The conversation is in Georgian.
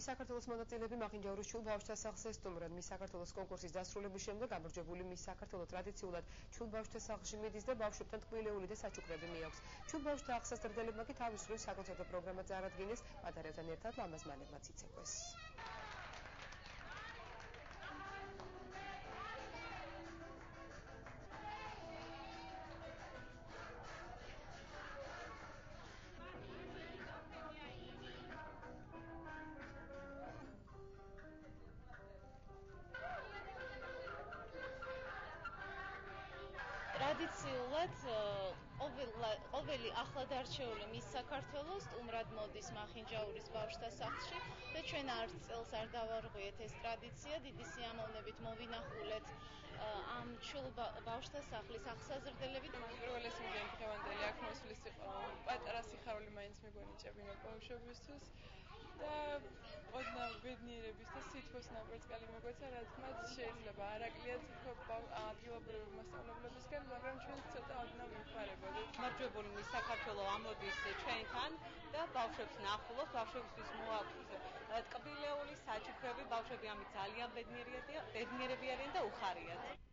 მის საქართველოს მონაწილეები მახინჯაურის ჩულ ბავშვთა სახლზე სტუმრად. მის საქართველოს კონკურსის დასრულების შემდეგ გამარჯვებული მის საქართველო ტრადიციულად ჩულ ბავშვთა სახლში მიდის და ბავშვებთან ტკბილეული და საჩუქრები მიაქვს. ჩულ ბავშვთა აღსასწრებელებმა კი თავის დროის საკონცერტო პროგრამა წარადგინეს. პატარებთან ერთად ლამაზმანებმაც იცეკვეს. ტრადიციულად ყოველი ახლადარჩეული მის საქართველოს სტუმრად მოდის მახინჯაურის ბავშვთა სახლში და ჩვენ არც წელს არ დავარღვიეთ ეს ტრადიცია. დიდი სიამოვნებით მოვინახულეთ ამ ჩულ ბავშვთა სახლის აღსაზრდელებით. პირველი მგელი დღევანდელი აქ მოსვლის იყო პატარა სიხარული მაინც მეგონიჭებინა ბავშვებისთვის და ოდნავ ბედნიერების და სითბოს ნაპრწყალი მოგვეცა, რა თქმაც შეიძლება არაკლიათ ადგილობრივი მასწავლებლებისგან, მაგრამ ჩვენ ცოტა ოდნავ ვიფარებოდით. გამარჯვებული მის საქართველო ამოდის ჩვენთან და ბავშვებს ნახულობს, ბავშვებისთვის მოაქვს ტკბილეული, საჩუქრები, ბავშვები ამით ძალიან ბედნიერები არიან და უხარიათ.